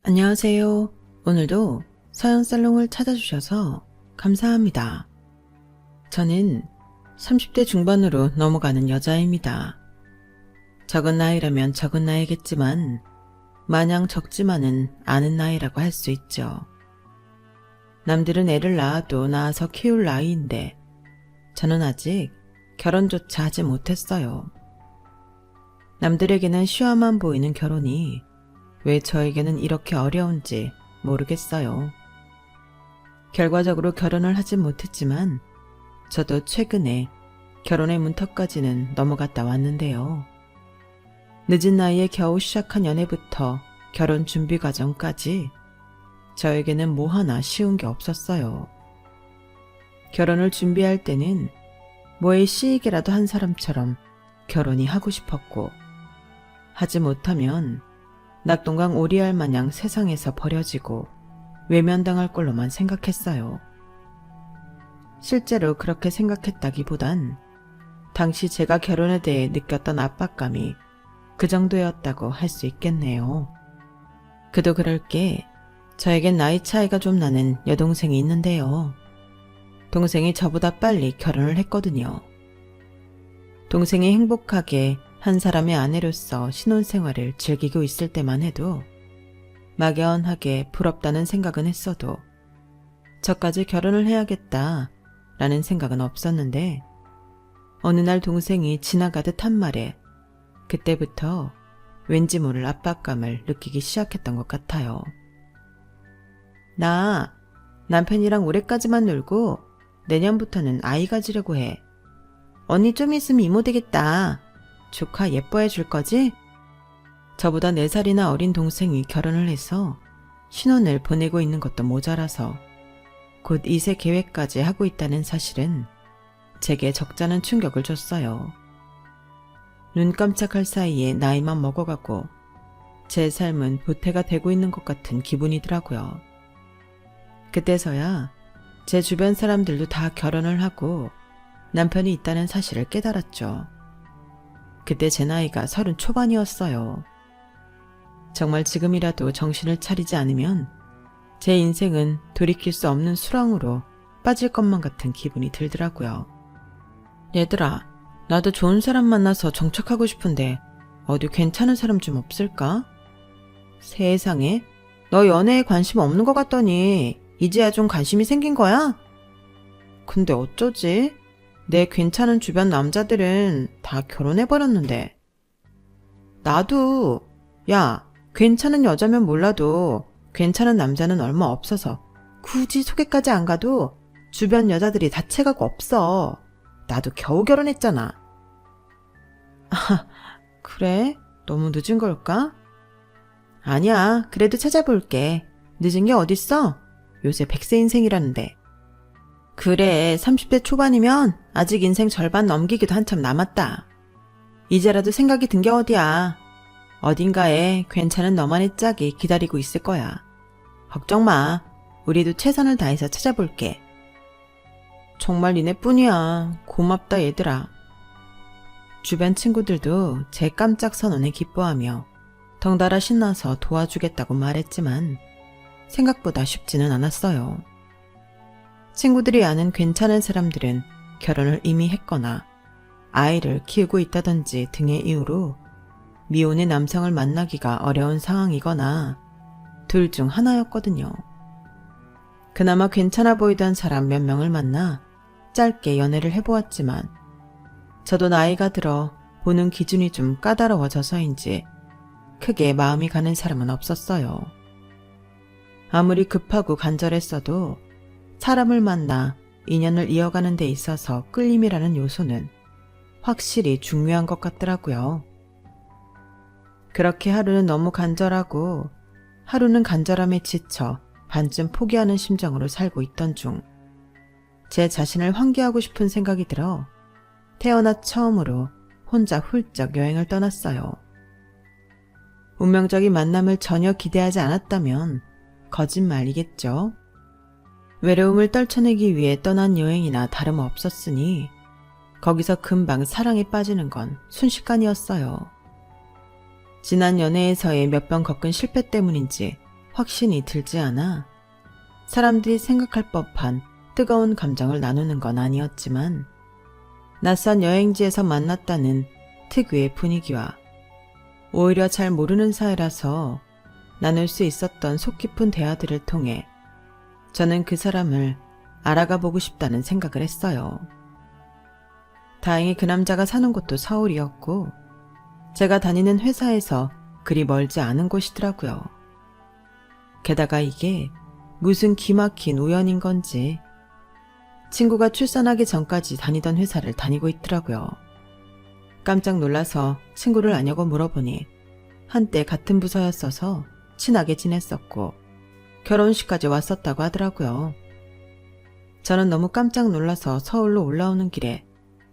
안녕하세요. 오늘도 서연살롱을 찾아주셔서 감사합니다. 저는 30대 중반으로 넘어가는 여자입니다. 적은 나이라면 적은 나이겠지만 마냥 적지만은 않은 나이라고 할 수 있죠. 남들은 애를 낳아서 키울 나이인데 저는 아직 결혼조차 하지 못했어요. 남들에게는 쉬워만 보이는 결혼이 왜 저에게는 이렇게 어려운지 모르겠어요. 결과적으로 결혼을 하진 못했지만 저도 최근에 결혼의 문턱까지는 넘어갔다 왔는데요. 늦은 나이에 겨우 시작한 연애부터 결혼 준비 과정까지 저에게는 뭐 하나 쉬운 게 없었어요. 결혼을 준비할 때는 뭐에 씌이게라도 한 사람처럼 결혼이 하고 싶었고, 하지 못하면 낙동강 오리알 마냥 세상에서 버려지고 외면당할 걸로만 생각했어요. 실제로 그렇게 생각했다기보단 당시 제가 결혼에 대해 느꼈던 압박감이 그 정도였다고 할 수 있겠네요. 그도 그럴 게 저에겐 나이 차이가 좀 나는 여동생이 있는데요. 동생이 저보다 빨리 결혼을 했거든요. 동생이 행복하게 한 사람의 아내로서 신혼생활을 즐기고 있을 때만 해도 막연하게 부럽다는 생각은 했어도 저까지 결혼을 해야겠다라는 생각은 없었는데, 어느 날 동생이 지나가듯 한 말에 그때부터 왠지 모를 압박감을 느끼기 시작했던 것 같아요. 나 남편이랑 올해까지만 놀고 내년부터는 아이 가지려고 해. 언니 좀 있으면 이모 되겠다. 조카 예뻐해 줄 거지? 저보다 4살이나 어린 동생이 결혼을 해서 신혼을 보내고 있는 것도 모자라서 곧 2세 계획까지 하고 있다는 사실은 제게 적잖은 충격을 줬어요. 눈 깜짝할 사이에 나이만 먹어가고 제 삶은 보태가 되고 있는 것 같은 기분이더라고요. 그때서야 제 주변 사람들도 다 결혼을 하고 남편이 있다는 사실을 깨달았죠. 그때 제 나이가 30 초반이었어요. 정말 지금이라도 정신을 차리지 않으면 제 인생은 돌이킬 수 없는 수렁으로 빠질 것만 같은 기분이 들더라고요. 얘들아, 나도 좋은 사람 만나서 정착하고 싶은데 어디 괜찮은 사람 좀 없을까? 세상에, 너 연애에 관심 없는 것 같더니 이제야 좀 관심이 생긴 거야? 근데 어쩌지? 내 괜찮은 주변 남자들은 다 결혼해버렸는데. 나도, 야, 괜찮은 여자면 몰라도 괜찮은 남자는 얼마 없어서 굳이 소개까지 안 가도 주변 여자들이 다 채가고 없어. 나도 겨우 결혼했잖아. 아, 그래? 너무 늦은 걸까? 아니야, 그래도 찾아볼게. 늦은 게 어딨어? 요새 100세 인생이라는데. 그래, 30대 초반이면 아직 인생 절반 넘기기도 한참 남았다. 이제라도 생각이 든 게 어디야. 어딘가에 괜찮은 너만의 짝이 기다리고 있을 거야. 걱정 마. 우리도 최선을 다해서 찾아볼게. 정말 니네뿐이야. 고맙다 얘들아. 주변 친구들도 제 깜짝 선언에 기뻐하며 덩달아 신나서 도와주겠다고 말했지만 생각보다 쉽지는 않았어요. 친구들이 아는 괜찮은 사람들은 결혼을 이미 했거나 아이를 키우고 있다든지 등의 이유로 미혼의 남성을 만나기가 어려운 상황이거나 둘 중 하나였거든요. 그나마 괜찮아 보이던 사람 몇 명을 만나 짧게 연애를 해보았지만 저도 나이가 들어 보는 기준이 좀 까다로워져서인지 크게 마음이 가는 사람은 없었어요. 아무리 급하고 간절했어도 사람을 만나 인연을 이어가는 데 있어서 끌림이라는 요소는 확실히 중요한 것 같더라고요. 그렇게 하루는 너무 간절하고 하루는 간절함에 지쳐 반쯤 포기하는 심정으로 살고 있던 중 제 자신을 환기하고 싶은 생각이 들어 태어나 처음으로 혼자 훌쩍 여행을 떠났어요. 운명적인 만남을 전혀 기대하지 않았다면 거짓말이겠죠. 외로움을 떨쳐내기 위해 떠난 여행이나 다름없었으니 거기서 금방 사랑에 빠지는 건 순식간이었어요. 지난 연애에서의 몇 번 겪은 실패 때문인지 확신이 들지 않아 사람들이 생각할 법한 뜨거운 감정을 나누는 건 아니었지만 낯선 여행지에서 만났다는 특유의 분위기와 오히려 잘 모르는 사이라서 나눌 수 있었던 속 깊은 대화들을 통해 저는 그 사람을 알아가 보고 싶다는 생각을 했어요. 다행히 그 남자가 사는 곳도 서울이었고 제가 다니는 회사에서 그리 멀지 않은 곳이더라고요. 게다가 이게 무슨 기막힌 우연인 건지 친구가 출산하기 전까지 다니던 회사를 다니고 있더라고요. 깜짝 놀라서 친구를 아냐고 물어보니 한때 같은 부서였어서 친하게 지냈었고 결혼식까지 왔었다고 하더라고요. 저는 너무 깜짝 놀라서 서울로 올라오는 길에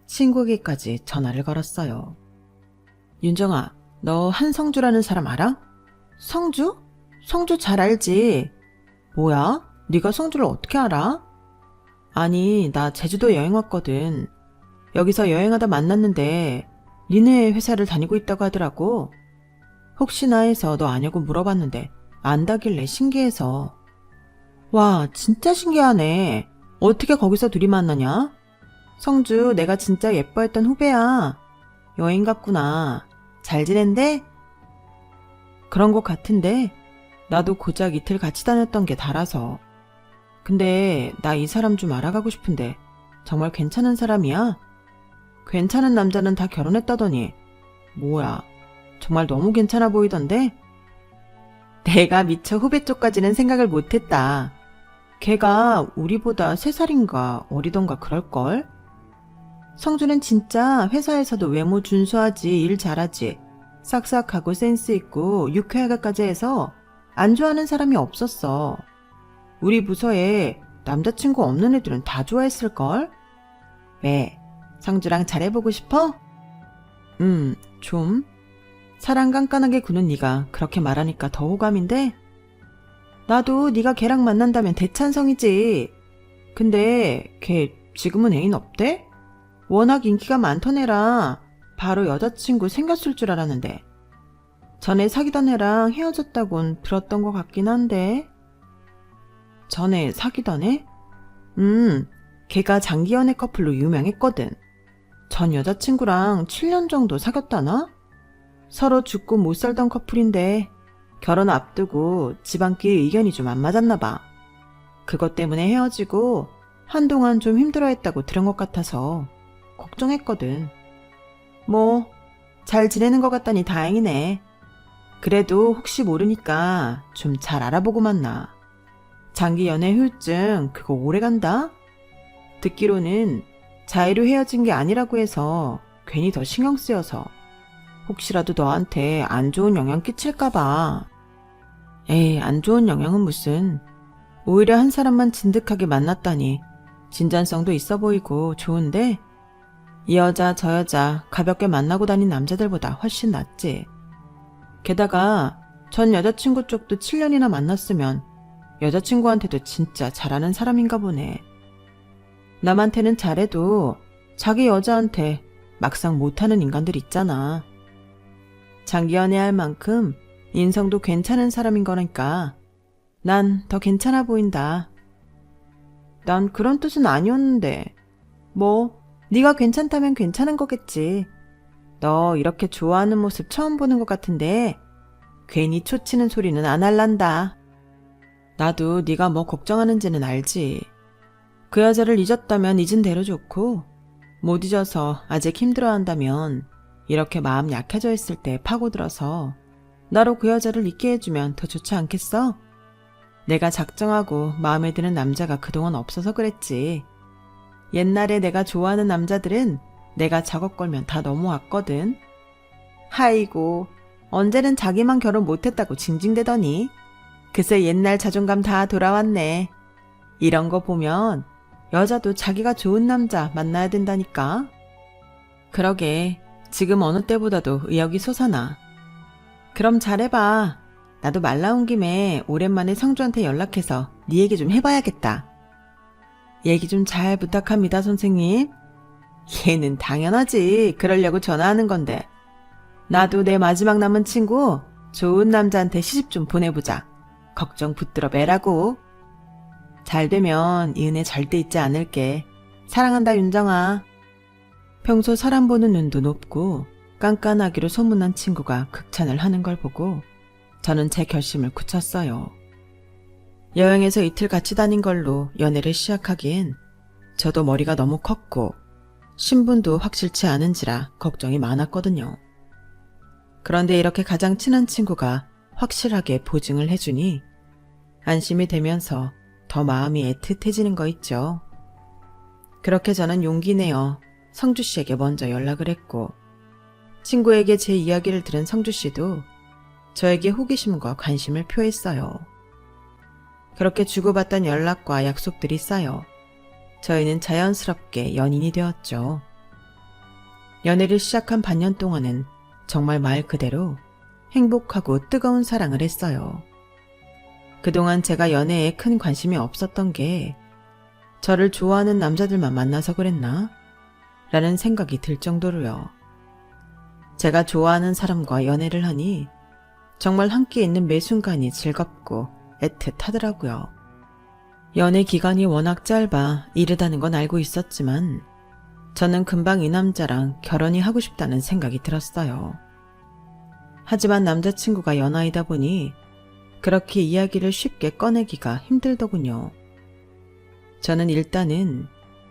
친구에게까지 전화를 걸었어요. 윤정아, 너 한성주라는 사람 알아? 성주? 성주 잘 알지. 뭐야? 네가 성주를 어떻게 알아? 아니, 나 제주도 여행 왔거든. 여기서 여행하다 만났는데 니네 회사를 다니고 있다고 하더라고. 혹시나 해서 너 아냐고 물어봤는데 안다길래 신기해서. 와, 진짜 신기하네. 어떻게 거기서 둘이 만나냐? 성주 내가 진짜 예뻐했던 후배야. 여행 갔구나. 잘 지낸대? 그런 것 같은데 나도 고작 이틀 같이 다녔던 게 다라서. 근데 나 이 사람 좀 알아가고 싶은데 정말 괜찮은 사람이야? 괜찮은 남자는 다 결혼했다더니 뭐야, 정말 너무 괜찮아 보이던데? 내가 미처 후배 쪽까지는 생각을 못했다. 걔가 우리보다 3살인가 어리던가 그럴걸? 성주는 진짜 회사에서도 외모 준수하지, 일 잘하지, 싹싹하고 센스 있고 유쾌하게까지 해서 안 좋아하는 사람이 없었어. 우리 부서에 남자친구 없는 애들은 다 좋아했을걸? 왜? 성주랑 잘해보고 싶어? 좀. 사랑 깐깐하게 구는 네가 그렇게 말하니까 더 호감인데? 나도 네가 걔랑 만난다면 대찬성이지. 근데 걔 지금은 애인 없대? 워낙 인기가 많던 애라 바로 여자친구 생겼을 줄 알았는데 전에 사귀던 애랑 헤어졌다곤 들었던 것 같긴 한데. 전에 사귀던 애? 걔가 장기 연애 커플로 유명했거든. 전 여자친구랑 7년 정도 사귀었다나? 서로 죽고 못 살던 커플인데 결혼 앞두고 집안끼리 의견이 좀 안 맞았나 봐. 그것 때문에 헤어지고 한동안 좀 힘들어했다고 들은 것 같아서 걱정했거든. 뭐 잘 지내는 것 같다니 다행이네. 그래도 혹시 모르니까 좀 잘 알아보고 만나. 장기 연애 후유증 그거 오래 간다? 듣기로는 자의로 헤어진 게 아니라고 해서 괜히 더 신경 쓰여서 혹시라도 너한테 안 좋은 영향 끼칠까봐. 에이, 안 좋은 영향은 무슨. 오히려 한 사람만 진득하게 만났다니 진전성도 있어 보이고 좋은데 이 여자 저 여자 가볍게 만나고 다닌 남자들보다 훨씬 낫지. 게다가 전 여자친구 쪽도 7년이나 만났으면 여자친구한테도 진짜 잘하는 사람인가 보네. 남한테는 잘해도 자기 여자한테 막상 못하는 인간들 있잖아. 장기 연애할 만큼 인성도 괜찮은 사람인 거니까 난 더 괜찮아 보인다. 난 그런 뜻은 아니었는데. 뭐 네가 괜찮다면 괜찮은 거겠지. 너 이렇게 좋아하는 모습 처음 보는 것 같은데 괜히 초치는 소리는 안 할란다. 나도 네가 뭐 걱정하는지는 알지. 그 여자를 잊었다면 잊은 대로 좋고 못 잊어서 아직 힘들어한다면 이렇게 마음 약해져 있을 때 파고들어서 나로 그 여자를 잊게 해주면 더 좋지 않겠어? 내가 작정하고 마음에 드는 남자가 그동안 없어서 그랬지. 옛날에 내가 좋아하는 남자들은 내가 작업 걸면 다 넘어왔거든. 아이고, 언제는 자기만 결혼 못했다고 징징대더니 그새 옛날 자존감 다 돌아왔네. 이런 거 보면 여자도 자기가 좋은 남자 만나야 된다니까. 그러게, 지금 어느 때보다도 의욕이 솟아나. 그럼 잘해봐. 나도 말 나온 김에 오랜만에 성주한테 연락해서 네 얘기 좀 해봐야겠다. 얘기 좀 잘 부탁합니다, 선생님. 얘는 당연하지. 그러려고 전화하는 건데. 나도 내 마지막 남은 친구 좋은 남자한테 시집 좀 보내보자. 걱정 붙들어 매라고. 잘 되면 이 은혜 절대 잊지 않을게. 사랑한다, 윤정아. 평소 사람 보는 눈도 높고 깐깐하기로 소문난 친구가 극찬을 하는 걸 보고 저는 제 결심을 굳혔어요. 여행에서 이틀 같이 다닌 걸로 연애를 시작하기엔 저도 머리가 너무 컸고 신분도 확실치 않은지라 걱정이 많았거든요. 그런데 이렇게 가장 친한 친구가 확실하게 보증을 해주니 안심이 되면서 더 마음이 애틋해지는 거 있죠. 그렇게 저는 용기 내어 성주 씨에게 먼저 연락을 했고 친구에게 제 이야기를 들은 성주 씨도 저에게 호기심과 관심을 표했어요. 그렇게 주고받던 연락과 약속들이 쌓여 저희는 자연스럽게 연인이 되었죠. 연애를 시작한 반년 동안은 정말 말 그대로 행복하고 뜨거운 사랑을 했어요. 그동안 제가 연애에 큰 관심이 없었던 게 저를 좋아하는 남자들만 만나서 그랬나? 라는 생각이 들 정도로요. 제가 좋아하는 사람과 연애를 하니 정말 함께 있는 매 순간이 즐겁고 애틋하더라고요. 연애 기간이 워낙 짧아 이르다는 건 알고 있었지만 저는 금방 이 남자랑 결혼이 하고 싶다는 생각이 들었어요. 하지만 남자친구가 연하이다 보니 그렇게 이야기를 쉽게 꺼내기가 힘들더군요. 저는 일단은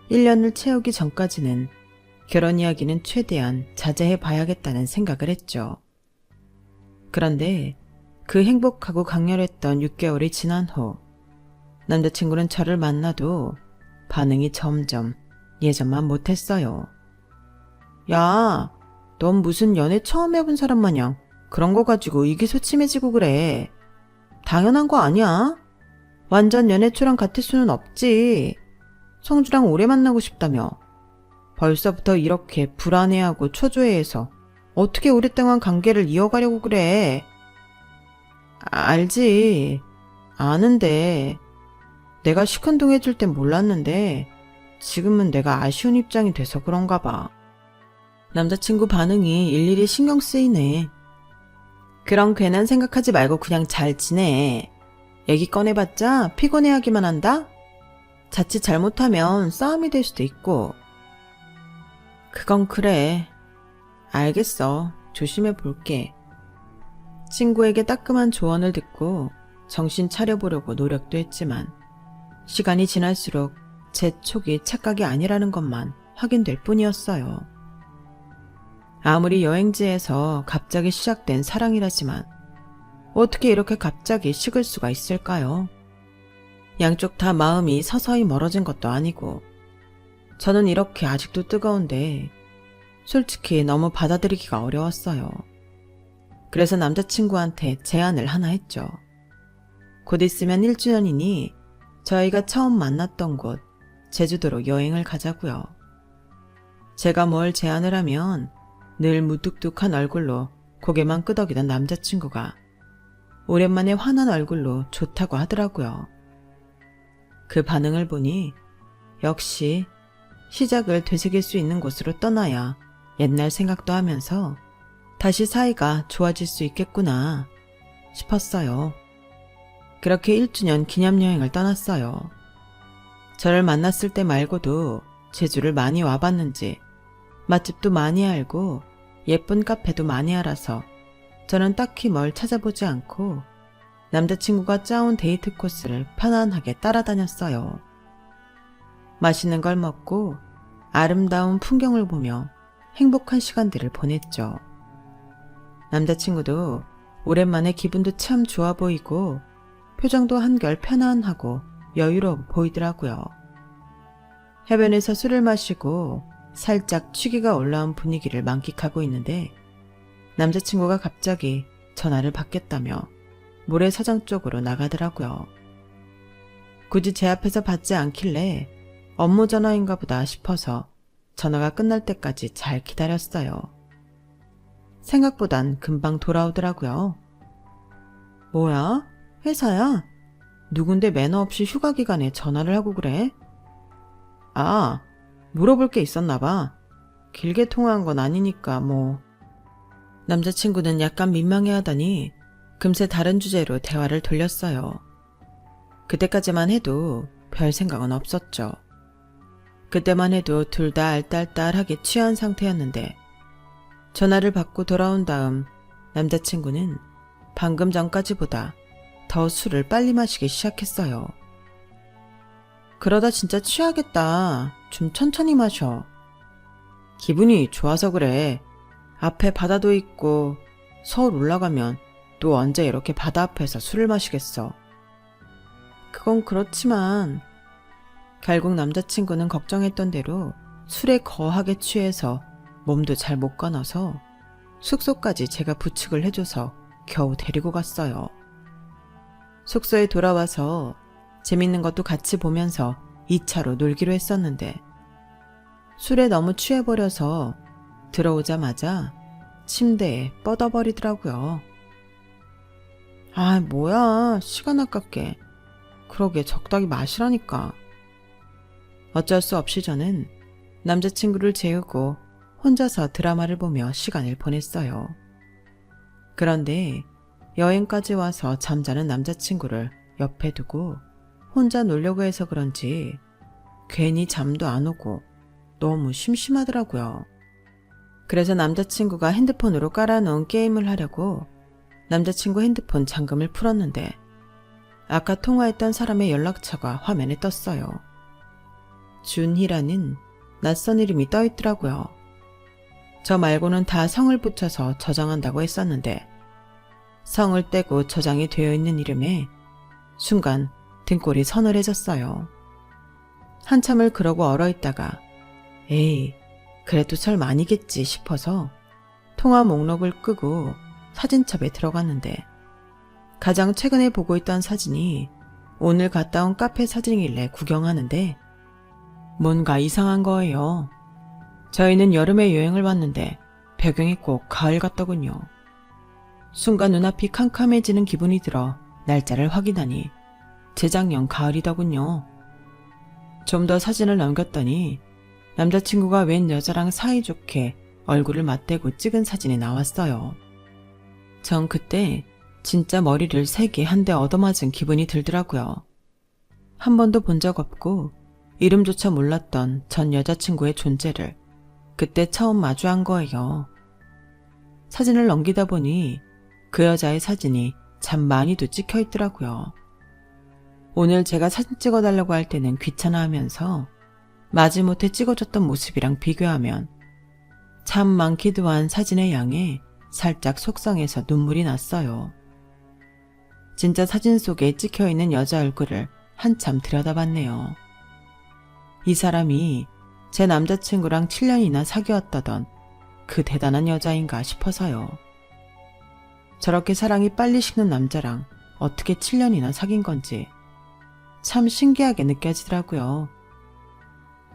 1년을 채우기 전까지는 결혼 이야기는 최대한 자제해 봐야겠다는 생각을 했죠. 그런데 그 행복하고 강렬했던 6개월이 지난 후 남자친구는 저를 만나도 반응이 점점 예전만 못했어요. 야, 넌 무슨 연애 처음 해본 사람 마냥 그런 거 가지고 의기소침해지고 그래. 당연한 거 아니야? 완전 연애초랑 같을 수는 없지. 성주랑 오래 만나고 싶다며. 벌써부터 이렇게 불안해하고 초조해해서 어떻게 오랫동안 관계를 이어가려고 그래. 알지. 아는데 내가 시큰둥해질 땐 몰랐는데 지금은 내가 아쉬운 입장이 돼서 그런가 봐. 남자친구 반응이 일일이 신경 쓰이네. 그런 괜한 생각하지 말고 그냥 잘 지내. 얘기 꺼내봤자 피곤해하기만 한다? 자칫 잘못하면 싸움이 될 수도 있고. 그건 그래. 알겠어. 조심해 볼게. 친구에게 따끔한 조언을 듣고 정신 차려보려고 노력도 했지만 시간이 지날수록 제 촉이 착각이 아니라는 것만 확인될 뿐이었어요. 아무리 여행지에서 갑자기 시작된 사랑이라지만 어떻게 이렇게 갑자기 식을 수가 있을까요? 양쪽 다 마음이 서서히 멀어진 것도 아니고 저는 이렇게 아직도 뜨거운데 솔직히 너무 받아들이기가 어려웠어요. 그래서 남자친구한테 제안을 하나 했죠. 곧 있으면 1주년이니 저희가 처음 만났던 곳 제주도로 여행을 가자고요. 제가 뭘 제안을 하면 늘 무뚝뚝한 얼굴로 고개만 끄덕이던 남자친구가 오랜만에 환한 얼굴로 좋다고 하더라고요. 그 반응을 보니 역시 시작을 되새길 수 있는 곳으로 떠나야 옛날 생각도 하면서 다시 사이가 좋아질 수 있겠구나 싶었어요. 그렇게 1주년 기념여행을 떠났어요. 저를 만났을 때 말고도 제주를 많이 와봤는지 맛집도 많이 알고 예쁜 카페도 많이 알아서 저는 딱히 뭘 찾아보지 않고 남자친구가 짜온 데이트 코스를 편안하게 따라다녔어요. 맛있는 걸 먹고 아름다운 풍경을 보며 행복한 시간들을 보냈죠. 남자친구도 오랜만에 기분도 참 좋아 보이고 표정도 한결 편안하고 여유로워 보이더라고요. 해변에서 술을 마시고 살짝 취기가 올라온 분위기를 만끽하고 있는데 남자친구가 갑자기 전화를 받겠다며 모래사장 쪽으로 나가더라고요. 굳이 제 앞에서 받지 않길래 업무 전화인가 보다 싶어서 전화가 끝날 때까지 잘 기다렸어요. 생각보단 금방 돌아오더라고요. 뭐야? 회사야? 누군데 매너 없이 휴가 기간에 전화를 하고 그래? 아, 물어볼 게 있었나 봐. 길게 통화한 건 아니니까 뭐. 남자친구는 약간 민망해하더니 금세 다른 주제로 대화를 돌렸어요. 그때까지만 해도 별 생각은 없었죠. 그때만 해도 둘 다 알딸딸하게 취한 상태였는데 전화를 받고 돌아온 다음 남자친구는 방금 전까지보다 더 술을 빨리 마시기 시작했어요. 그러다 진짜 취하겠다. 좀 천천히 마셔. 기분이 좋아서 그래. 앞에 바다도 있고 서울 올라가면 또 언제 이렇게 바다 앞에서 술을 마시겠어. 그건 그렇지만 결국 남자친구는 걱정했던 대로 술에 거하게 취해서 몸도 잘 못 가눠서 숙소까지 제가 부축을 해줘서 겨우 데리고 갔어요. 숙소에 돌아와서 재밌는 것도 같이 보면서 2차로 놀기로 했었는데 술에 너무 취해버려서 들어오자마자 침대에 뻗어버리더라고요. 아, 뭐야. 시간 아깝게. 그러게 적당히 마시라니까. 어쩔 수 없이 저는 남자친구를 재우고 혼자서 드라마를 보며 시간을 보냈어요. 그런데 여행까지 와서 잠자는 남자친구를 옆에 두고 혼자 놀려고 해서 그런지 괜히 잠도 안 오고 너무 심심하더라고요. 그래서 남자친구가 핸드폰으로 깔아놓은 게임을 하려고 남자친구 핸드폰 잠금을 풀었는데 아까 통화했던 사람의 연락처가 화면에 떴어요. 준희라는 낯선 이름이 떠있더라고요. 저 말고는 다 성을 붙여서 저장한다고 했었는데 성을 떼고 저장이 되어 있는 이름에 순간 등골이 서늘해졌어요. 한참을 그러고 얼어있다가 에이, 그래도 설마 아니겠지 싶어서 통화 목록을 끄고 사진첩에 들어갔는데 가장 최근에 보고 있던 사진이 오늘 갔다 온 카페 사진이길래 구경하는데 뭔가 이상한 거예요. 저희는 여름에 여행을 왔는데 배경이 꼭 가을 같더군요. 순간 눈앞이 캄캄해지는 기분이 들어 날짜를 확인하니 재작년 가을이더군요. 좀 더 사진을 넘겼더니 남자친구가 웬 여자랑 사이좋게 얼굴을 맞대고 찍은 사진이 나왔어요. 전 그때 진짜 머리를 3개 한 대 얻어맞은 기분이 들더라고요. 한 번도 본 적 없고 이름조차 몰랐던 전 여자친구의 존재를 그때 처음 마주한 거예요. 사진을 넘기다 보니 그 여자의 사진이 참 많이도 찍혀 있더라고요. 오늘 제가 사진 찍어달라고 할 때는 귀찮아하면서 마지못해 찍어줬던 모습이랑 비교하면 참 많기도 한 사진의 양에 살짝 속상해서 눈물이 났어요. 진짜 사진 속에 찍혀있는 여자 얼굴을 한참 들여다봤네요. 이 사람이 제 남자친구랑 7년이나 사귀었다던 그 대단한 여자인가 싶어서요. 저렇게 사랑이 빨리 식는 남자랑 어떻게 7년이나 사귄 건지 참 신기하게 느껴지더라고요.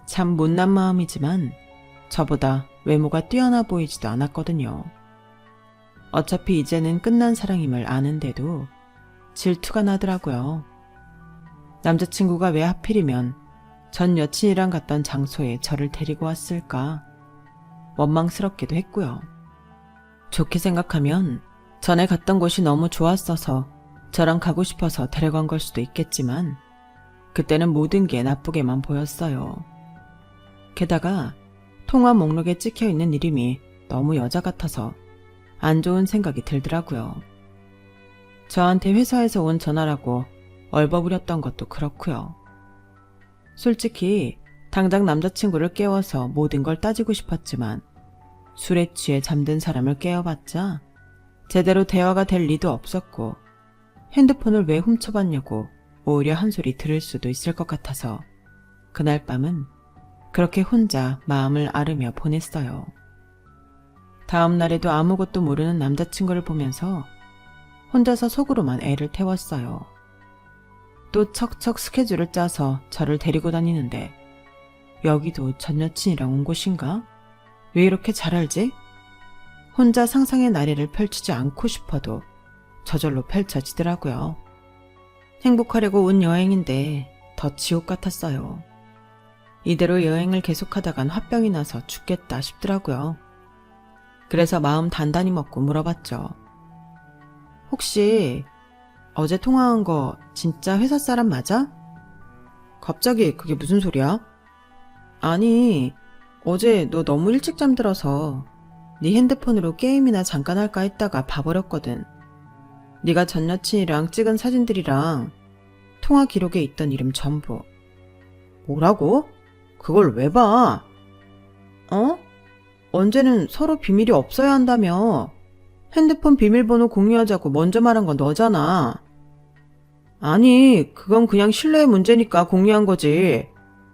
참 못난 마음이지만 저보다 외모가 뛰어나 보이지도 않았거든요. 어차피 이제는 끝난 사랑임을 아는데도 질투가 나더라고요. 남자친구가 왜 하필이면 전 여친이랑 갔던 장소에 저를 데리고 왔을까 원망스럽기도 했고요. 좋게 생각하면 전에 갔던 곳이 너무 좋았어서 저랑 가고 싶어서 데려간 걸 수도 있겠지만 그때는 모든 게 나쁘게만 보였어요. 게다가 통화 목록에 찍혀있는 이름이 너무 여자 같아서 안 좋은 생각이 들더라고요. 저한테 회사에서 온 전화라고 얼버무렸던 것도 그렇고요. 솔직히 당장 남자친구를 깨워서 모든 걸 따지고 싶었지만 술에 취해 잠든 사람을 깨워봤자 제대로 대화가 될 리도 없었고 핸드폰을 왜 훔쳐봤냐고 오히려 한 소리 들을 수도 있을 것 같아서 그날 밤은 그렇게 혼자 마음을 앓으며 보냈어요. 다음 날에도 아무것도 모르는 남자친구를 보면서 혼자서 속으로만 애를 태웠어요. 또 척척 스케줄을 짜서 저를 데리고 다니는데 여기도 전 여친이랑 온 곳인가? 왜 이렇게 잘 알지? 혼자 상상의 나래를 펼치지 않고 싶어도 저절로 펼쳐지더라고요. 행복하려고 온 여행인데 더 지옥 같았어요. 이대로 여행을 계속하다간 화병이 나서 죽겠다 싶더라고요. 그래서 마음 단단히 먹고 물어봤죠. 혹시 어제 통화한 거 진짜 회사 사람 맞아? 갑자기 그게 무슨 소리야? 아니, 어제 너 너무 일찍 잠들어서 네 핸드폰으로 게임이나 잠깐 할까 했다가 봐버렸거든. 네가 전 여친이랑 찍은 사진들이랑 통화 기록에 있던 이름 전부. 뭐라고? 그걸 왜 봐? 어? 언제는 서로 비밀이 없어야 한다며. 핸드폰 비밀번호 공유하자고 먼저 말한 건 너잖아. 아니, 그건 그냥 신뢰의 문제니까 공유한 거지.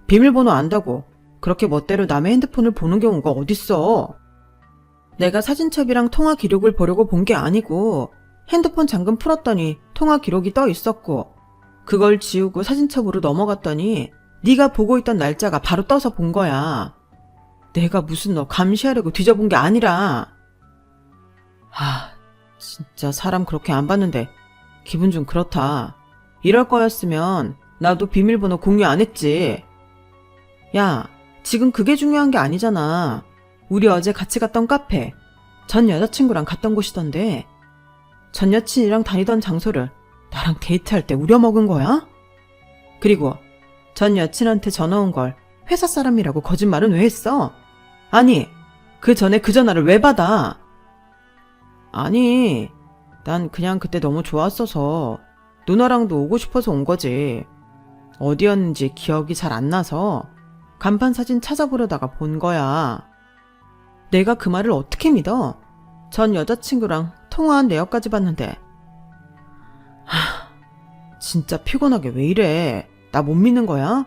비밀번호 안다고 그렇게 멋대로 남의 핸드폰을 보는 경우가 어딨어. 내가 사진첩이랑 통화 기록을 보려고 본 게 아니고 핸드폰 잠금 풀었더니 통화 기록이 떠 있었고 그걸 지우고 사진첩으로 넘어갔더니 네가 보고 있던 날짜가 바로 떠서 본 거야. 내가 무슨 너 감시하려고 뒤져본 게 아니라. 진짜 사람 그렇게 안 봤는데 기분 좀 그렇다. 이럴 거였으면 나도 비밀번호 공유 안 했지. 야, 지금 그게 중요한 게 아니잖아. 우리 어제 같이 갔던 카페, 전 여자친구랑 갔던 곳이던데 전 여친이랑 다니던 장소를 나랑 데이트할 때 우려먹은 거야? 그리고 전 여친한테 전화 온 걸 회사 사람이라고 거짓말은 왜 했어? 아니, 그 전에 그 전화를 왜 받아? 아니, 난 그냥 그때 너무 좋았어서 누나랑도 오고 싶어서 온 거지. 어디였는지 기억이 잘 안 나서 간판 사진 찾아보려다가 본 거야. 내가 그 말을 어떻게 믿어? 전 여자친구랑 통화한 내역까지 봤는데. 진짜 피곤하게 왜 이래? 나 못 믿는 거야?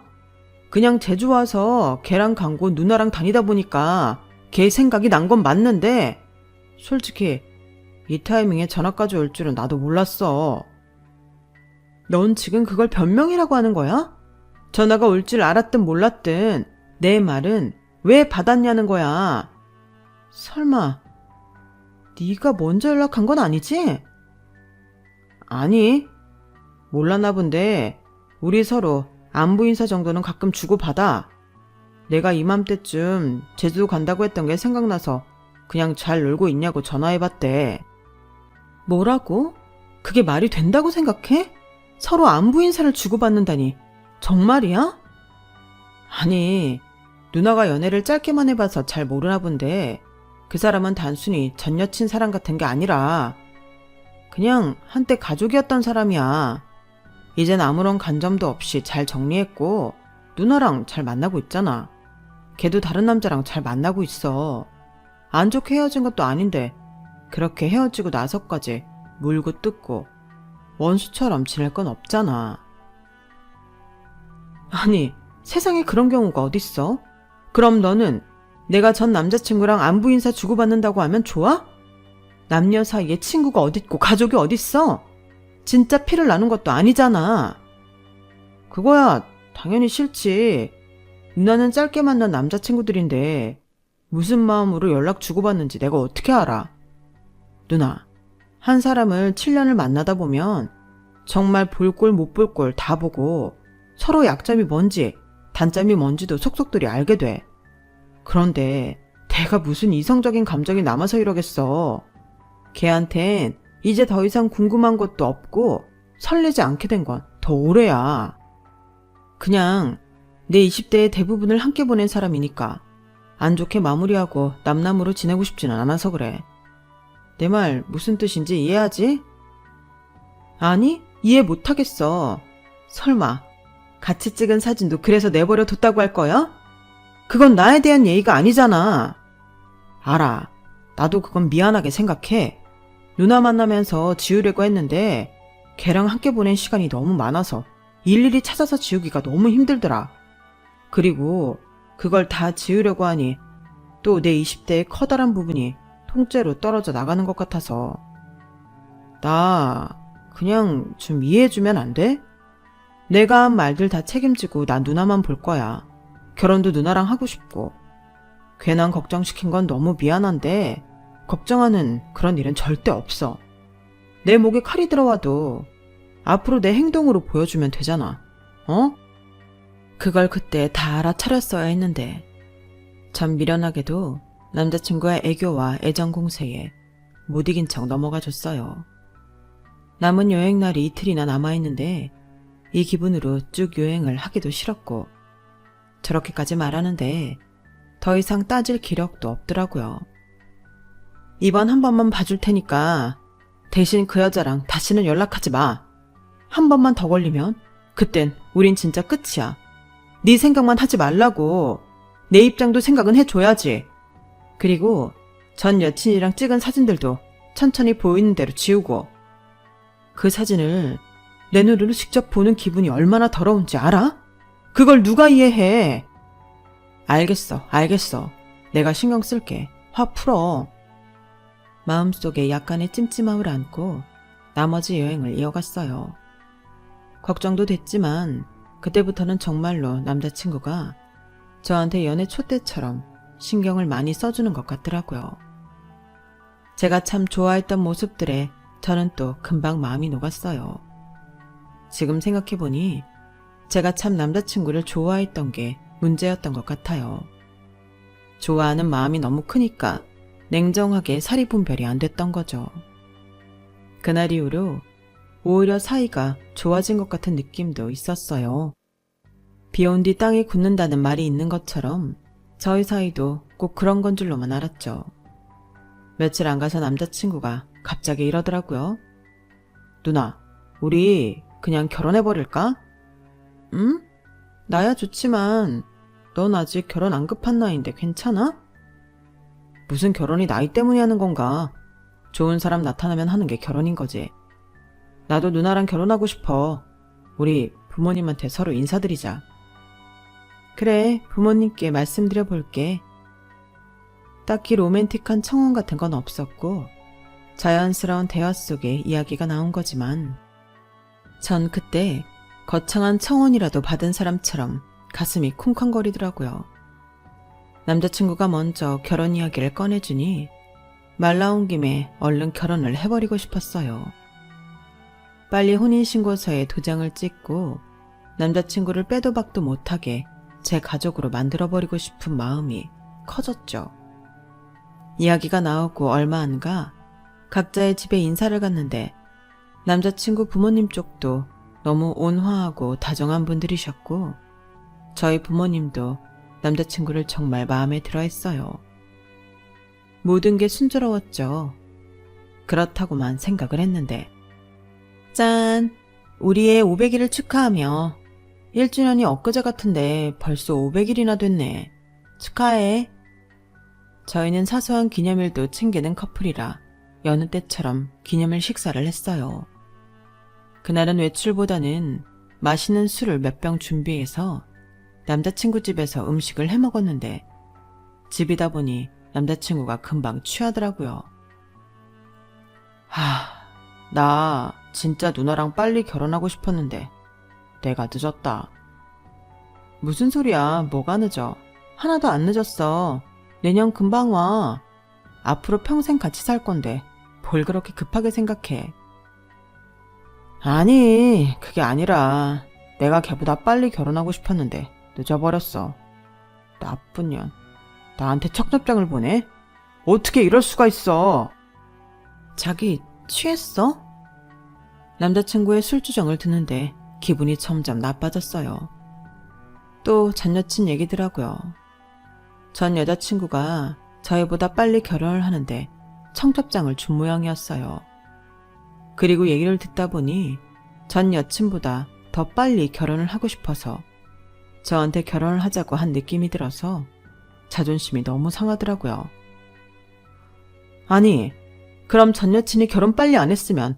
그냥 제주 와서 걔랑 간고 누나랑 다니다 보니까 걔 생각이 난 건 맞는데 솔직히 이 타이밍에 전화까지 올 줄은 나도 몰랐어. 넌 지금 그걸 변명이라고 하는 거야? 전화가 올 줄 알았든 몰랐든 내 말은 왜 받았냐는 거야. 설마 네가 먼저 연락한 건 아니지? 아니, 몰랐나 본데 우리 서로 안부 인사 정도는 가끔 주고받아. 내가 이맘때쯤 제주도 간다고 했던 게 생각나서 그냥 잘 놀고 있냐고 전화해봤대. 뭐라고? 그게 말이 된다고 생각해? 서로 안부 인사를 주고받는다니 정말이야? 아니, 누나가 연애를 짧게만 해봐서 잘 모르나 본데 그 사람은 단순히 전 여친 사랑 같은 게 아니라 그냥 한때 가족이었던 사람이야. 이젠 아무런 간점도 없이 잘 정리했고 누나랑 잘 만나고 있잖아. 걔도 다른 남자랑 잘 만나고 있어. 안 좋게 헤어진 것도 아닌데 그렇게 헤어지고 나서까지 물고 뜯고 원수처럼 지낼 건 없잖아. 아니, 세상에 그런 경우가 어딨어? 그럼 너는 내가 전 남자친구랑 안부 인사 주고받는다고 하면 좋아? 남녀 사이에 친구가 어딨고 가족이 어딨어? 진짜 피를 나눈 것도 아니잖아. 그거야 당연히 싫지. 누나는 짧게 만난 남자친구들인데 무슨 마음으로 연락 주고받는지 내가 어떻게 알아? 누나, 한 사람을 7년을 만나다 보면 정말 볼 꼴 못 볼 꼴 다 보고 서로 약점이 뭔지 단점이 뭔지도 속속들이 알게 돼. 그런데 내가 무슨 이성적인 감정이 남아서 이러겠어. 걔한텐 이제 더 이상 궁금한 것도 없고 설레지 않게 된 건 더 오래야. 그냥 내 20대의 대부분을 함께 보낸 사람이니까 안 좋게 마무리하고 남남으로 지내고 싶지는 않아서 그래. 내 말 무슨 뜻인지 이해하지? 아니, 이해 못하겠어. 설마 같이 찍은 사진도 그래서 내버려 뒀다고 할 거야? 그건 나에 대한 예의가 아니잖아. 알아. 나도 그건 미안하게 생각해. 누나 만나면서 지우려고 했는데 걔랑 함께 보낸 시간이 너무 많아서 일일이 찾아서 지우기가 너무 힘들더라. 그리고 그걸 다 지우려고 하니 또 내 20대의 커다란 부분이 통째로 떨어져 나가는 것 같아서. 나 그냥 좀 이해해주면 안 돼? 내가 한 말들 다 책임지고 나 누나만 볼 거야. 결혼도 누나랑 하고 싶고. 괜한 걱정시킨 건 너무 미안한데 걱정하는 그런 일은 절대 없어. 내 목에 칼이 들어와도 앞으로 내 행동으로 보여주면 되잖아. 어? 그걸 그때 다 알아차렸어야 했는데 참 미련하게도 남자친구의 애교와 애정 공세에 못 이긴 척 넘어가 줬어요. 남은 여행날이 이틀이나 남아있는데 이 기분으로 쭉 여행을 하기도 싫었고 저렇게까지 말하는데 더 이상 따질 기력도 없더라고요. 이번 한 번만 봐줄 테니까 대신 그 여자랑 다시는 연락하지 마. 한 번만 더 걸리면 그땐 우린 진짜 끝이야. 네 생각만 하지 말라고. 내 입장도 생각은 해줘야지. 그리고 전 여친이랑 찍은 사진들도 천천히 보이는 대로 지우고. 그 사진을 내 눈으로 직접 보는 기분이 얼마나 더러운지 알아? 그걸 누가 이해해? 알겠어. 내가 신경 쓸게. 화 풀어. 마음속에 약간의 찜찜함을 안고 나머지 여행을 이어갔어요. 걱정도 됐지만 그때부터는 정말로 남자친구가 저한테 연애 초 때처럼 신경을 많이 써주는 것 같더라고요. 제가 참 좋아했던 모습들에 저는 또 금방 마음이 녹았어요. 지금 생각해보니 제가 참 남자친구를 좋아했던 게 문제였던 것 같아요. 좋아하는 마음이 너무 크니까 냉정하게 사리 분별이 안 됐던 거죠. 그날 이후로 오히려 사이가 좋아진 것 같은 느낌도 있었어요. 비 온 뒤 땅이 굳는다는 말이 있는 것처럼 저희 사이도 꼭 그런 건 줄로만 알았죠. 며칠 안 가서 남자친구가 갑자기 이러더라고요. 누나, 우리 그냥 결혼해버릴까? 응? 나야 좋지만 넌 아직 결혼 안 급한 나이인데 괜찮아? 무슨 결혼이 나이 때문에 하는 건가? 좋은 사람 나타나면 하는 게 결혼인 거지. 나도 누나랑 결혼하고 싶어. 우리 부모님한테 서로 인사드리자. 그래, 부모님께 말씀드려 볼게. 딱히 로맨틱한 청혼 같은 건 없었고 자연스러운 대화 속에 이야기가 나온 거지만 전 그때 거창한 청혼이라도 받은 사람처럼 가슴이 쿵쾅거리더라고요. 남자친구가 먼저 결혼 이야기를 꺼내주니 말 나온 김에 얼른 결혼을 해버리고 싶었어요. 빨리 혼인신고서에 도장을 찍고 남자친구를 빼도 박도 못하게 제 가족으로 만들어버리고 싶은 마음이 커졌죠. 이야기가 나오고 얼마 안 가 각자의 집에 인사를 갔는데 남자친구 부모님 쪽도 너무 온화하고 다정한 분들이셨고 저희 부모님도 남자친구를 정말 마음에 들어 했어요. 모든 게 순조로웠죠. 그렇다고만 생각을 했는데 짠! 우리의 500일을 축하하며 1주년이 엊그제 같은데 벌써 500일이나 됐네. 축하해. 저희는 사소한 기념일도 챙기는 커플이라 여느 때처럼 기념일 식사를 했어요. 그날은 외출보다는 맛있는 술을 몇 병 준비해서 남자친구 집에서 음식을 해 먹었는데 집이다 보니 남자친구가 금방 취하더라고요. 나 진짜 누나랑 빨리 결혼하고 싶었는데 내가 늦었다. 무슨 소리야, 뭐가 늦어. 하나도 안 늦었어. 내년 금방 와. 앞으로 평생 같이 살 건데 뭘 그렇게 급하게 생각해. 아니, 그게 아니라 내가 걔보다 빨리 결혼하고 싶었는데 늦어버렸어. 나쁜 년. 나한테 청첩장을 보내? 어떻게 이럴 수가 있어. 자기 취했어? 남자친구의 술주정을 듣는데 기분이 점점 나빠졌어요. 또 전 여친 얘기더라고요. 전 여자친구가 저희보다 빨리 결혼을 하는데 청첩장을 준 모양이었어요. 그리고 얘기를 듣다 보니 전 여친보다 더 빨리 결혼을 하고 싶어서 저한테 결혼을 하자고 한 느낌이 들어서 자존심이 너무 상하더라고요. 아니, 그럼 전 여친이 결혼 빨리 안 했으면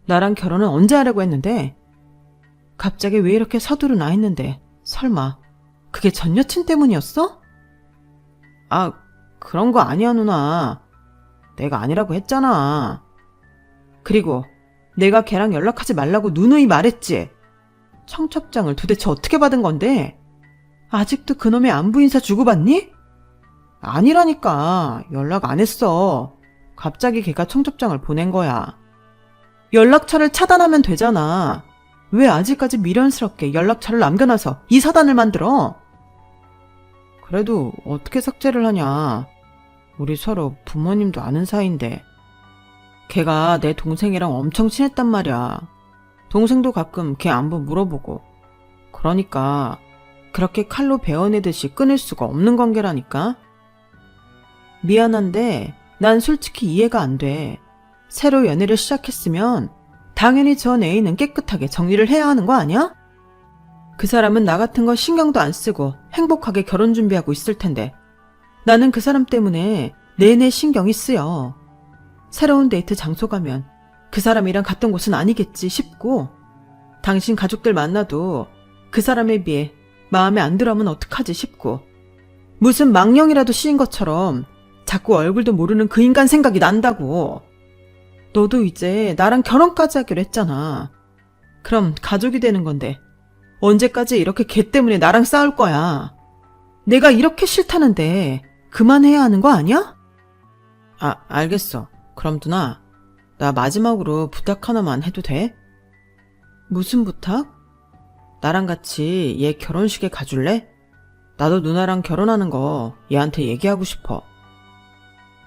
나랑 결혼은 언제 하려고 했는데? 갑자기 왜 이렇게 서두르나 했는데 설마 그게 전 여친 때문이었어? 아, 그런 거 아니야 누나. 내가 아니라고 했잖아. 그리고 내가 걔랑 연락하지 말라고 누누이 말했지. 청첩장을 도대체 어떻게 받은 건데? 아직도 그놈의 안부 인사 주고받니? 아니라니까. 연락 안 했어. 갑자기 걔가 청첩장을 보낸 거야. 연락처를 차단하면 되잖아. 왜 아직까지 미련스럽게 연락처를 남겨놔서 이 사단을 만들어? 그래도 어떻게 삭제를 하냐. 우리 서로 부모님도 아는 사이인데. 걔가 내 동생이랑 엄청 친했단 말이야. 동생도 가끔 걔 안부 물어보고. 그러니까 그렇게 칼로 베어내듯이 끊을 수가 없는 관계라니까? 미안한데 난 솔직히 이해가 안 돼. 새로 연애를 시작했으면 당연히 전 애인은 깨끗하게 정리를 해야 하는 거 아니야? 그 사람은 나 같은 거 신경도 안 쓰고 행복하게 결혼 준비하고 있을 텐데 나는 그 사람 때문에 내내 신경이 쓰여. 새로운 데이트 장소 가면 그 사람이랑 갔던 곳은 아니겠지 싶고 당신 가족들 만나도 그 사람에 비해 마음에 안 들어하면 어떡하지 싶고 무슨 망령이라도 씌인 것처럼 자꾸 얼굴도 모르는 그 인간 생각이 난다고. 너도 이제 나랑 결혼까지 하기로 했잖아. 그럼 가족이 되는 건데 언제까지 이렇게 걔 때문에 나랑 싸울 거야. 내가 이렇게 싫다는데 그만해야 하는 거 아니야? 알겠어. 그럼 누나, 나 마지막으로 부탁 하나만 해도 돼? 무슨 부탁? 나랑 같이 얘 결혼식에 가줄래? 나도 누나랑 결혼하는 거 얘한테 얘기하고 싶어.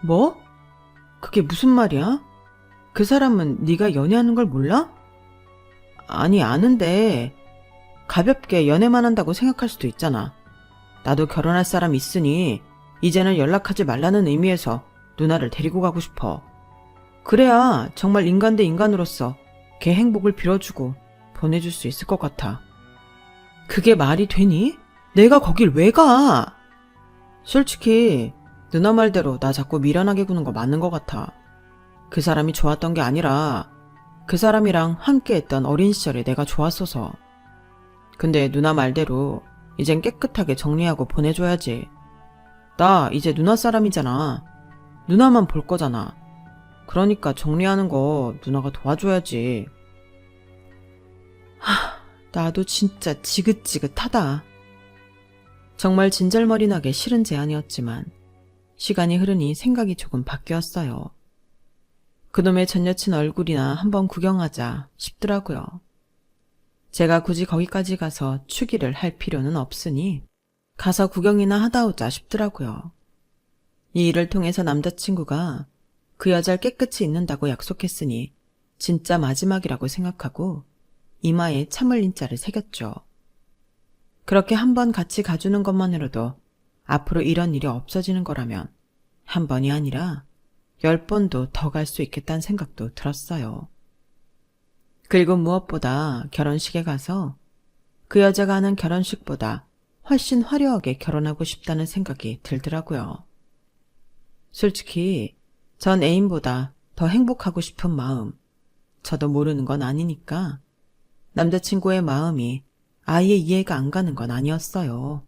뭐? 그게 무슨 말이야? 그 사람은 네가 연애하는 걸 몰라? 아니, 아는데 가볍게 연애만 한다고 생각할 수도 있잖아. 나도 결혼할 사람 있으니 이제는 연락하지 말라는 의미에서 누나를 데리고 가고 싶어. 그래야 정말 인간 대 인간으로서 걔 행복을 빌어주고 보내줄 수 있을 것 같아. 그게 말이 되니? 내가 거길 왜 가? 솔직히 누나 말대로 나 자꾸 미련하게 구는 거 맞는 것 같아. 그 사람이 좋았던 게 아니라 그 사람이랑 함께 했던 어린 시절에 내가 좋았어서. 근데 누나 말대로 이젠 깨끗하게 정리하고 보내줘야지. 나 이제 누나 사람이잖아. 누나만 볼 거잖아. 그러니까 정리하는 거 누나가 도와줘야지. 나도 진짜 지긋지긋하다. 정말 진절머리나게 싫은 제안이었지만 시간이 흐르니 생각이 조금 바뀌었어요. 그놈의 전 여친 얼굴이나 한번 구경하자 싶더라고요. 제가 굳이 거기까지 가서 추기를 할 필요는 없으니 가서 구경이나 하다 오자 싶더라고요. 이 일을 통해서 남자친구가 그 여자를 깨끗이 잊는다고 약속했으니 진짜 마지막이라고 생각하고 이마에 참을린 자를 새겼죠. 그렇게 한 번 같이 가주는 것만으로도 앞으로 이런 일이 없어지는 거라면 한 번이 아니라 10번도 더 갈 수 있겠다는 생각도 들었어요. 그리고 무엇보다 결혼식에 가서 그 여자가 하는 결혼식보다 훨씬 화려하게 결혼하고 싶다는 생각이 들더라고요. 솔직히 전 애인보다 더 행복하고 싶은 마음, 저도 모르는 건 아니니까 남자친구의 마음이 아예 이해가 안 가는 건 아니었어요.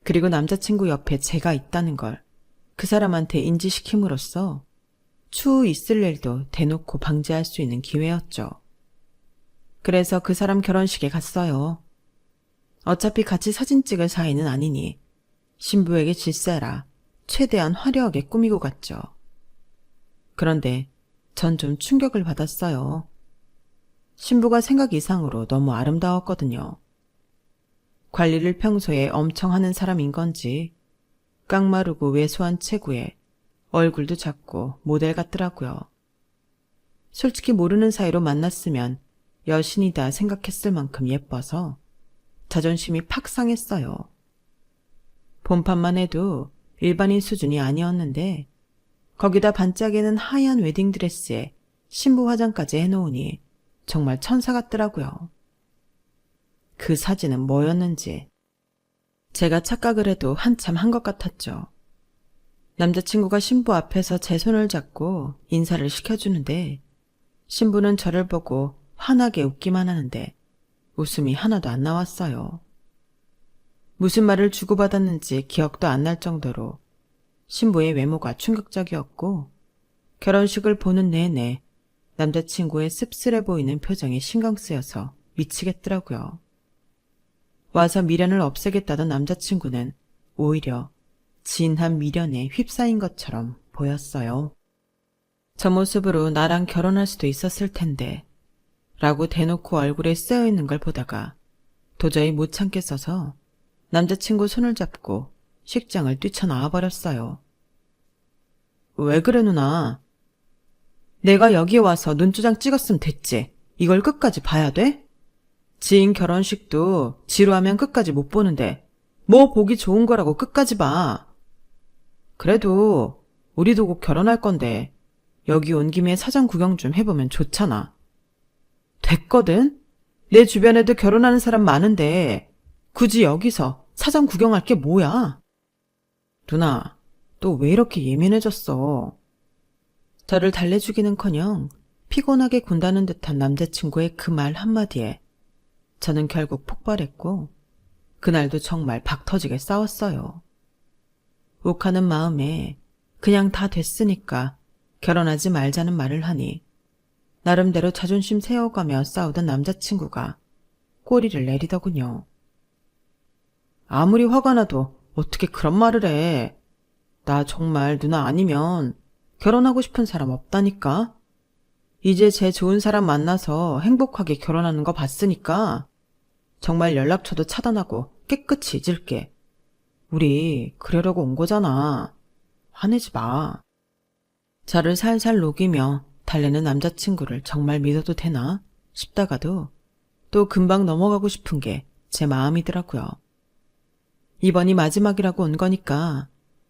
그리고 남자친구 옆에 제가 있다는 걸 그 사람한테 인지시킴으로써 추후 있을 일도 대놓고 방지할 수 있는 기회였죠. 그래서 그 사람 결혼식에 갔어요. 어차피 같이 사진 찍을 사이는 아니니 신부에게 질세라 최대한 화려하게 꾸미고 갔죠. 그런데 전 좀 충격을 받았어요. 신부가 생각 이상으로 너무 아름다웠거든요. 관리를 평소에 엄청 하는 사람인 건지 깡마르고 왜소한 체구에 얼굴도 작고 모델 같더라고요. 솔직히 모르는 사이로 만났으면 여신이다 생각했을 만큼 예뻐서 자존심이 팍 상했어요. 본판만 해도 일반인 수준이 아니었는데 거기다 반짝이는 하얀 웨딩드레스에 신부 화장까지 해놓으니 정말 천사 같더라고요. 그 사진은 뭐였는지 제가 착각을 해도 한참 한 것 같았죠. 남자친구가 신부 앞에서 제 손을 잡고 인사를 시켜주는데 신부는 저를 보고 환하게 웃기만 하는데 웃음이 하나도 안 나왔어요. 무슨 말을 주고받았는지 기억도 안 날 정도로 신부의 외모가 충격적이었고 결혼식을 보는 내내 남자친구의 씁쓸해 보이는 표정이 신경 쓰여서 미치겠더라고요. 와서 미련을 없애겠다던 남자친구는 오히려 진한 미련에 휩싸인 것처럼 보였어요. 저 모습으로 나랑 결혼할 수도 있었을 텐데 라고 대놓고 얼굴에 쓰여있는 걸 보다가 도저히 못 참겠어서 남자친구 손을 잡고 식장을 뛰쳐나와 버렸어요. 왜 그래 누나? 내가 여기 와서 눈조장 찍었으면 됐지. 이걸 끝까지 봐야 돼? 지인 결혼식도 지루하면 끝까지 못 보는데 뭐 보기 좋은 거라고 끝까지 봐. 그래도 우리도 곧 결혼할 건데 여기 온 김에 사전 구경 좀 해보면 좋잖아. 됐거든? 내 주변에도 결혼하는 사람 많은데 굳이 여기서 사전 구경할 게 뭐야? 누나, 또 왜 이렇게 예민해졌어? 저를 달래주기는커녕 피곤하게 군다는 듯한 남자친구의 그 말 한마디에 저는 결국 폭발했고 그날도 정말 박 터지게 싸웠어요. 욱하는 마음에 그냥 다 됐으니까 결혼하지 말자는 말을 하니 나름대로 자존심 세워가며 싸우던 남자친구가 꼬리를 내리더군요. 아무리 화가 나도 어떻게 그런 말을 해. 나 정말 누나 아니면 결혼하고 싶은 사람 없다니까. 이제 제 좋은 사람 만나서 행복하게 결혼하는 거 봤으니까 정말 연락처도 차단하고 깨끗이 잊을게. 우리 그러려고 온 거잖아. 화내지 마. 저를 살살 녹이며 달래는 남자친구를 정말 믿어도 되나 싶다가도 또 금방 넘어가고 싶은 게 제 마음이더라고요. 이번이 마지막이라고 온 거니까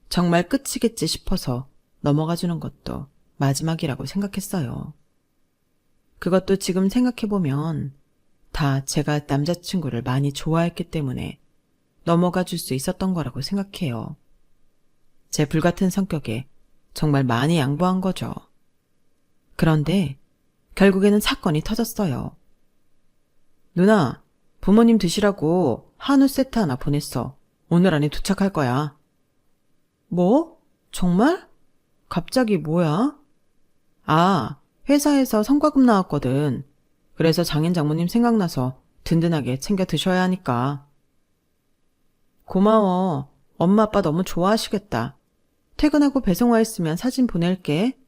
정말 끝이겠지 싶어서 넘어가주는 것도 마지막이라고 생각했어요. 그것도 지금 생각해보면 다 제가 남자친구를 많이 좋아했기 때문에 넘어가 줄 수 있었던 거라고 생각해요. 제 불같은 성격에 정말 많이 양보한 거죠. 그런데 결국에는 사건이 터졌어요. 누나, 부모님 드시라고 한우 세트 하나 보냈어. 오늘 안에 도착할 거야. 뭐? 정말? 갑자기 뭐야? 아, 회사에서 성과급 나왔거든. 그래서 장인 장모님 생각나서 든든하게 챙겨 드셔야 하니까. 고마워. 엄마 아빠 너무 좋아하시겠다. 퇴근하고 배송 와 있으면 사진 보낼게.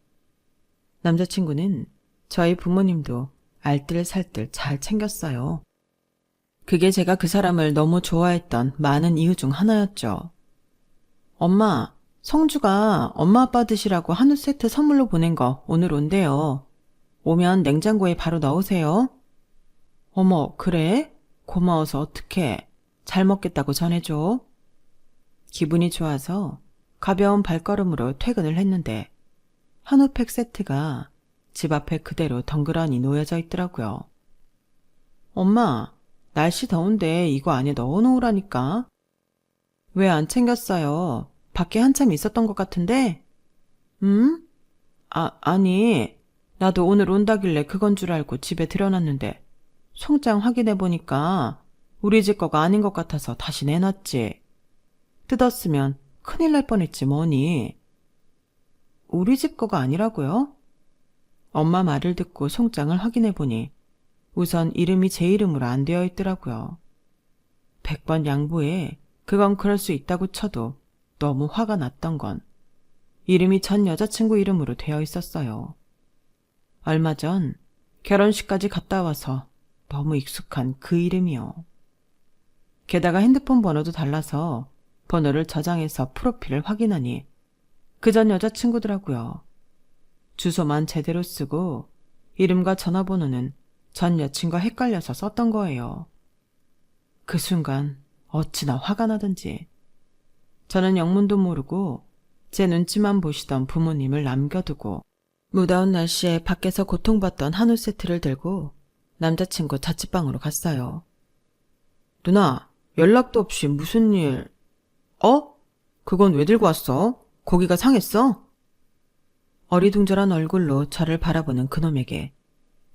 남자친구는 저희 부모님도 알뜰살뜰 잘 챙겼어요. 그게 제가 그 사람을 너무 좋아했던 많은 이유 중 하나였죠. 엄마, 성주가 엄마 아빠 드시라고 한우 세트 선물로 보낸 거 오늘 온대요. 오면 냉장고에 바로 넣으세요. 어머, 그래? 고마워서 어떡해. 잘 먹겠다고 전해줘. 기분이 좋아서 가벼운 발걸음으로 퇴근을 했는데 한우팩 세트가 집 앞에 그대로 덩그러니 놓여져 있더라고요. 엄마, 날씨 더운데 이거 안에 넣어놓으라니까. 왜 안 챙겼어요? 밖에 한참 있었던 것 같은데? 아니, 나도 오늘 온다길래 그건 줄 알고 집에 들여놨는데 송장 확인해보니까 우리 집 거가 아닌 것 같아서 다시 내놨지. 뜯었으면 큰일 날 뻔했지 뭐니. 우리 집 거가 아니라고요? 엄마 말을 듣고 송장을 확인해보니 우선 이름이 제 이름으로 안 되어 있더라고요. 100번 양보해 그건 그럴 수 있다고 쳐도 너무 화가 났던 건 이름이 전 여자친구 이름으로 되어 있었어요. 얼마 전 결혼식까지 갔다 와서 너무 익숙한 그 이름이요. 게다가 핸드폰 번호도 달라서 번호를 저장해서 프로필을 확인하니 그 전 여자친구더라고요. 주소만 제대로 쓰고 이름과 전화번호는 전 여친과 헷갈려서 썼던 거예요. 그 순간 어찌나 화가 나든지. 저는 영문도 모르고 제 눈치만 보시던 부모님을 남겨두고 무더운 날씨에 밖에서 고통받던 한우 세트를 들고 남자친구 자취방으로 갔어요. 누나, 연락도 없이 무슨 일... 그건 왜 들고 왔어? 고기가 상했어? 어리둥절한 얼굴로 저를 바라보는 그놈에게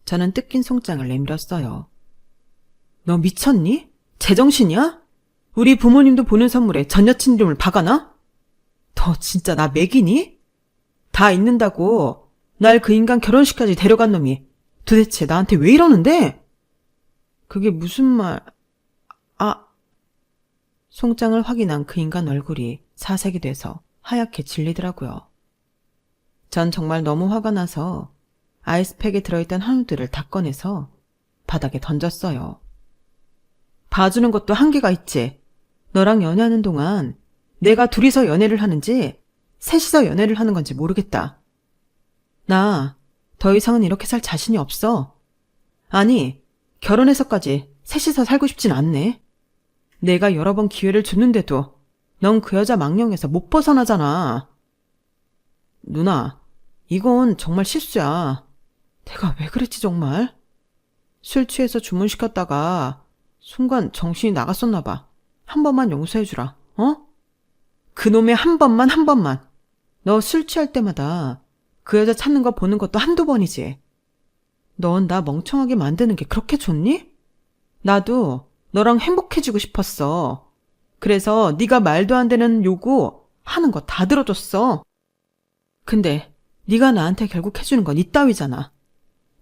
저는 뜯긴 송장을 내밀었어요. 너 미쳤니? 제정신이야? 우리 부모님도 보는 선물에 전 여친 이름을 박아놔? 너 진짜 나 매기니? 다 있는다고 날 그 인간 결혼식까지 데려간 놈이 도대체 나한테 왜 이러는데? 그게 무슨 말... 송장을 확인한 그 인간 얼굴이 사색이 돼서 하얗게 질리더라고요. 전 정말 너무 화가 나서 아이스팩에 들어있던 한우들을 다 꺼내서 바닥에 던졌어요. 봐주는 것도 한계가 있지. 너랑 연애하는 동안 내가 둘이서 연애를 하는지 셋이서 연애를 하는 건지 모르겠다. 나 더 이상은 이렇게 살 자신이 없어. 아니, 결혼해서까지 셋이서 살고 싶진 않네. 내가 여러 번 기회를 줬는데도 넌 그 여자 망령에서 못 벗어나잖아. 누나, 이건 정말 실수야. 내가 왜 그랬지 정말? 술 취해서 주문시켰다가 순간 정신이 나갔었나 봐. 한 번만 용서해주라, 어? 그놈의 한 번만. 너 술 취할 때마다 그 여자 찾는 거 보는 것도 한두 번이지. 넌 나 멍청하게 만드는 게 그렇게 좋니? 나도 너랑 행복해지고 싶었어. 그래서 네가 말도 안 되는 요구 하는 거 다 들어줬어. 근데 네가 나한테 결국 해주는 건 이따위잖아.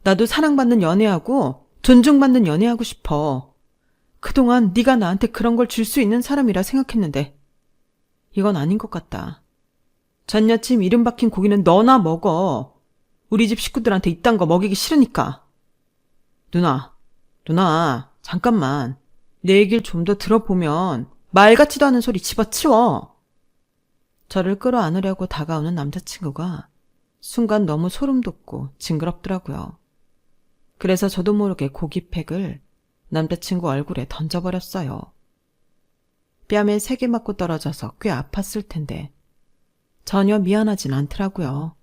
나도 사랑받는 연애하고 존중받는 연애하고 싶어. 그동안 네가 나한테 그런 걸 줄 수 있는 사람이라 생각했는데 이건 아닌 것 같다. 전 여친 이름 박힌 고기는 너나 먹어. 우리 집 식구들한테 이딴 거 먹이기 싫으니까. 누나, 잠깐만. 내 얘기를 좀 더 들어보면 말 같지도 않은 소리 집어치워. 저를 끌어안으려고 다가오는 남자친구가 순간 너무 소름 돋고 징그럽더라고요. 그래서 저도 모르게 고기팩을 남자친구 얼굴에 던져버렸어요. 뺨에 3개 맞고 떨어져서 꽤 아팠을 텐데 전혀 미안하진 않더라고요.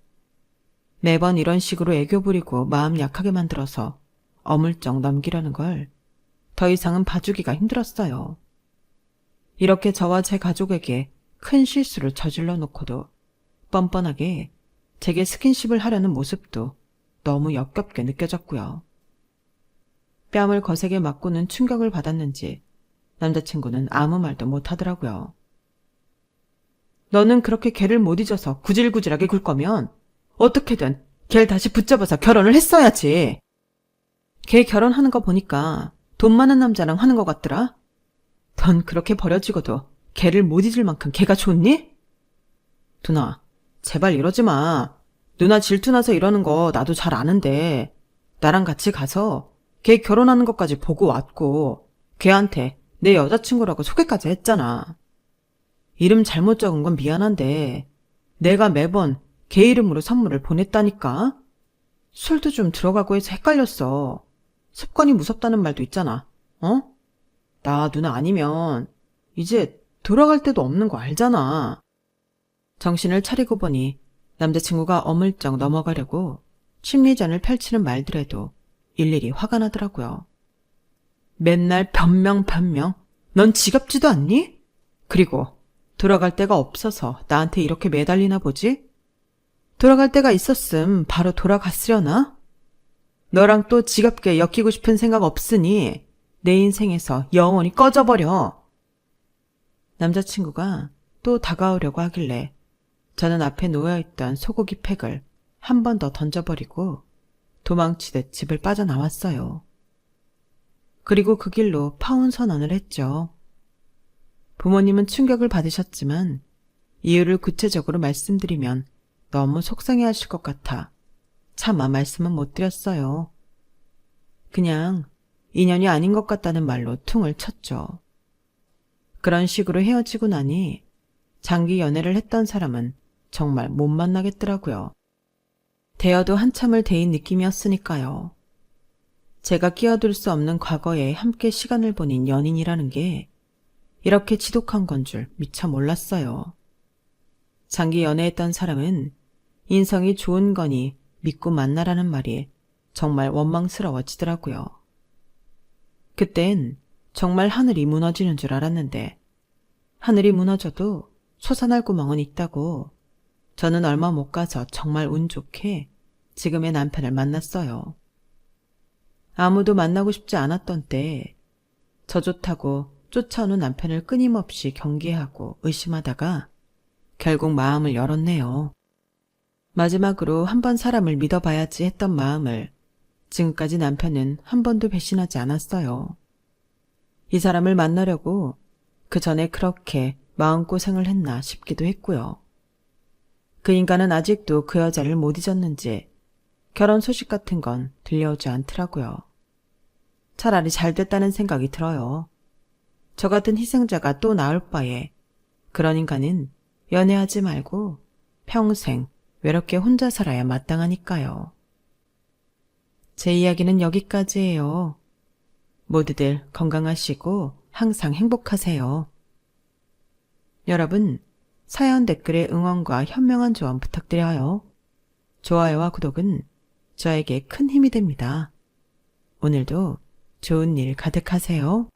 매번 이런 식으로 애교 부리고 마음 약하게 만들어서 어물쩍 넘기려는 걸 더 이상은 봐주기가 힘들었어요. 이렇게 저와 제 가족에게 큰 실수를 저질러 놓고도 뻔뻔하게 제게 스킨십을 하려는 모습도 너무 역겹게 느껴졌고요. 뺨을 거세게 맞고는 충격을 받았는지 남자친구는 아무 말도 못하더라고요. 너는 그렇게 걔를 못 잊어서 구질구질하게 굴 거면 어떻게든 걔를 다시 붙잡아서 결혼을 했어야지. 걔 결혼하는 거 보니까 돈 많은 남자랑 하는 것 같더라. 넌 그렇게 버려지고도 걔를 못 잊을 만큼 걔가 좋니? 누나, 제발 이러지 마. 누나 질투나서 이러는 거 나도 잘 아는데 나랑 같이 가서 걔 결혼하는 것까지 보고 왔고 걔한테 내 여자친구라고 소개까지 했잖아. 이름 잘못 적은 건 미안한데 내가 매번 걔 이름으로 선물을 보냈다니까. 술도 좀 들어가고 해서 헷갈렸어. 습관이 무섭다는 말도 있잖아. 어? 나 누나 아니면 이제 돌아갈 데도 없는 거 알잖아. 정신을 차리고 보니 남자친구가 어물쩍 넘어가려고 심리전을 펼치는 말들에도 일일이 화가 나더라고요. 맨날 변명. 넌 지겹지도 않니? 그리고 돌아갈 데가 없어서 나한테 이렇게 매달리나 보지? 돌아갈 데가 있었음 바로 돌아갔으려나? 너랑 또 지겹게 엮이고 싶은 생각 없으니 내 인생에서 영원히 꺼져버려. 남자친구가 또 다가오려고 하길래 저는 앞에 놓여있던 소고기 팩을 한 번 더 던져버리고 도망치듯 집을 빠져나왔어요. 그리고 그 길로 파혼 선언을 했죠. 부모님은 충격을 받으셨지만 이유를 구체적으로 말씀드리면 너무 속상해하실 것 같아 차마 말씀은 못 드렸어요. 그냥 인연이 아닌 것 같다는 말로 퉁을 쳤죠. 그런 식으로 헤어지고 나니 장기 연애를 했던 사람은 정말 못 만나겠더라고요. 대여도 한참을 데인 느낌이었으니까요. 제가 끼어들 수 없는 과거에 함께 시간을 보낸 연인이라는 게 이렇게 지독한 건 줄 미처 몰랐어요. 장기 연애했던 사람은 인성이 좋은 거니 믿고 만나라는 말이 정말 원망스러워지더라고요. 그땐 정말 하늘이 무너지는 줄 알았는데 하늘이 무너져도 솟아날 구멍은 있다고 저는 얼마 못 가서 정말 운 좋게 지금의 남편을 만났어요. 아무도 만나고 싶지 않았던 때 저 좋다고 쫓아오는 남편을 끊임없이 경계하고 의심하다가 결국 마음을 열었네요. 마지막으로 한 번 사람을 믿어봐야지 했던 마음을 지금까지 남편은 한 번도 배신하지 않았어요. 이 사람을 만나려고 그 전에 그렇게 마음고생을 했나 싶기도 했고요. 그 인간은 아직도 그 여자를 못 잊었는지 결혼 소식 같은 건 들려오지 않더라고요. 차라리 잘 됐다는 생각이 들어요. 저 같은 희생자가 또 나올 바에 그런 인간은 연애하지 말고 평생 외롭게 혼자 살아야 마땅하니까요. 제 이야기는 여기까지예요. 모두들 건강하시고 항상 행복하세요. 여러분, 사연 댓글에 응원과 현명한 조언 부탁드려요. 좋아요와 구독은 저에게 큰 힘이 됩니다. 오늘도 좋은 일 가득하세요.